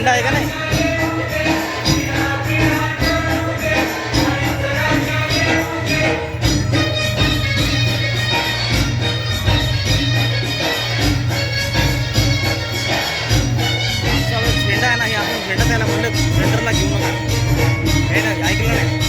झेंडा आहे का नाही? झेंडा आहे नाही, आपण झेंडा त्याला म्हणलं सेंटरला घेऊ नका. हे ना, ऐकलं नाही?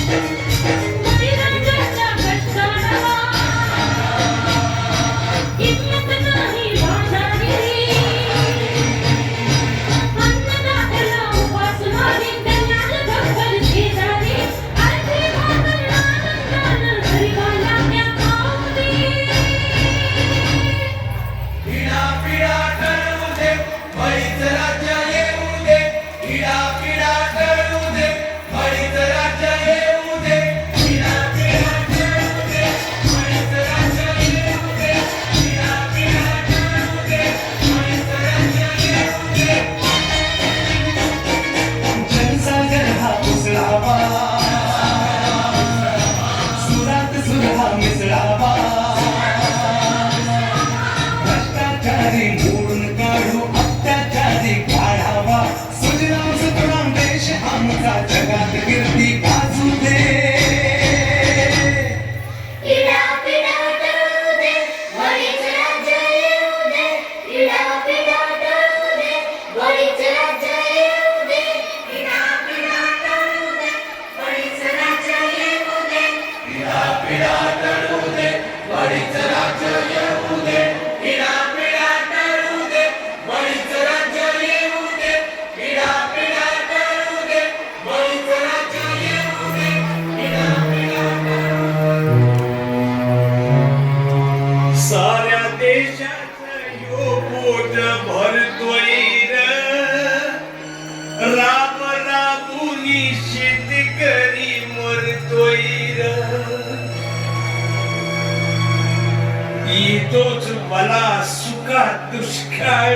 तोच मला सुखात दुष्काळ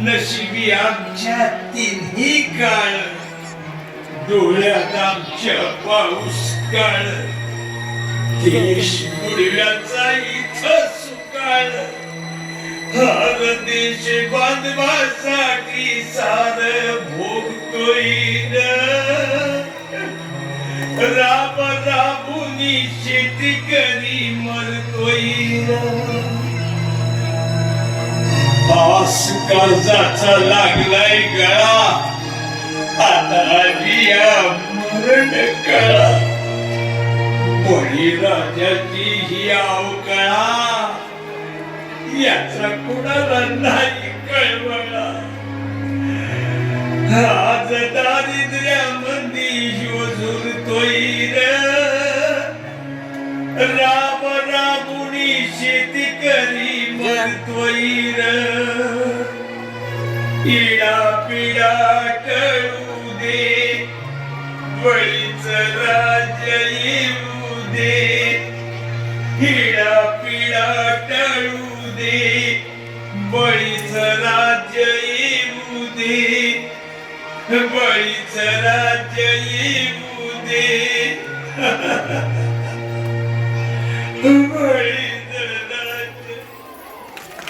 नशिबी आमच्या तिन्ही काळ डोळ्यात आमच्या पाऊस काळ देश बुडव्याचा इथं सुकाळ हर देश बांधवासाठी सार भोगतोय राब राबुनी शेती करी मरतोय पास कर्जाचा लागलाय गळा आता आलिया मरण कळा बळीराजाची ही अवकळा याचा कुणाला नाही कळवळा आज दारिद्र्यामध्ये झुरतोय राम राबुनी शेती करी मरतोय इडा पिडा टळू दे बळीच राज्य येऊ दे इडा पिडा टळू दे बळीच राज्य येऊ दे बळीच राज्य येऊ दे बळी